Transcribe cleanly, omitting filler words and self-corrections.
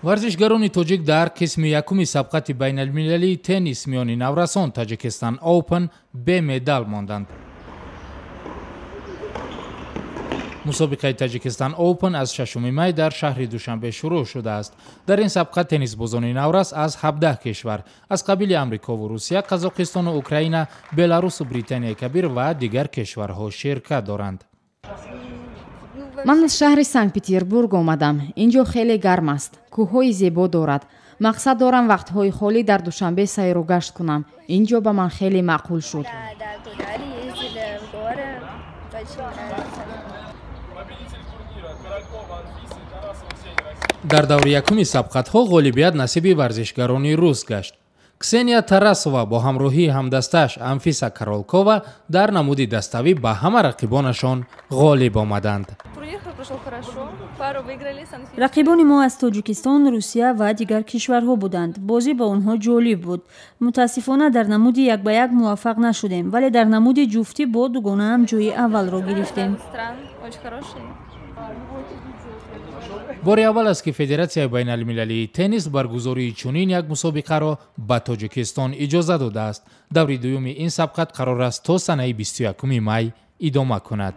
варзишгарони тоҷик дар қисми якуми сабқати байналмилалии теннис миёни наврасон Таҷикистан Open бе медал монданд. мусобиқаи Таҷикистан Open аз 6 май дар шаҳри Душанбе шурӯъ шудааст. дар ин сабқа теннисбозони наврас аз 17 кишвар аз қабили Амрикову Русия, Қазоқистону Украина, Беларусу Британияи Кабир ва дигар кишварҳо ширкат доранд. ман аз шаҳри Санкт-Петербург омадам. инҷо хеле гарм аст. кӯҳҳои зебо дорад. мақсад дорам вақтҳои холӣ дар Душанбе сайру гашт кунам. инҷо ба ман хеле маъқул шуд. дар даври якуми сабқатҳо ғолибият насиби варзишгарони рус гашт. Ксения Тарасова бо ҳамроҳии ҳамдастааш Анфиса Каролкова дар намуди dastavӣ ба ҳама рақибонашон ғолиб омаданд. рақибони мо аз Тоҷикистон, Русия ва дигар кишварҳо буданд. бозӣ ба онҳо ҷолиб буд. мутаассифона дар намуди як ба як муваффақ нашудем, вале дар намуди ҷуфтӣ бо дугонаам ҷойи аввалро гирифтем. бори аввал аст ки Федератсияи байналмилалии теннис баргузории чунин як мусобиқаро ба Тоҷикистон иҷоза додааст. даври дуюми ин сабқат қарор аст то санаи 21 май идома кунад.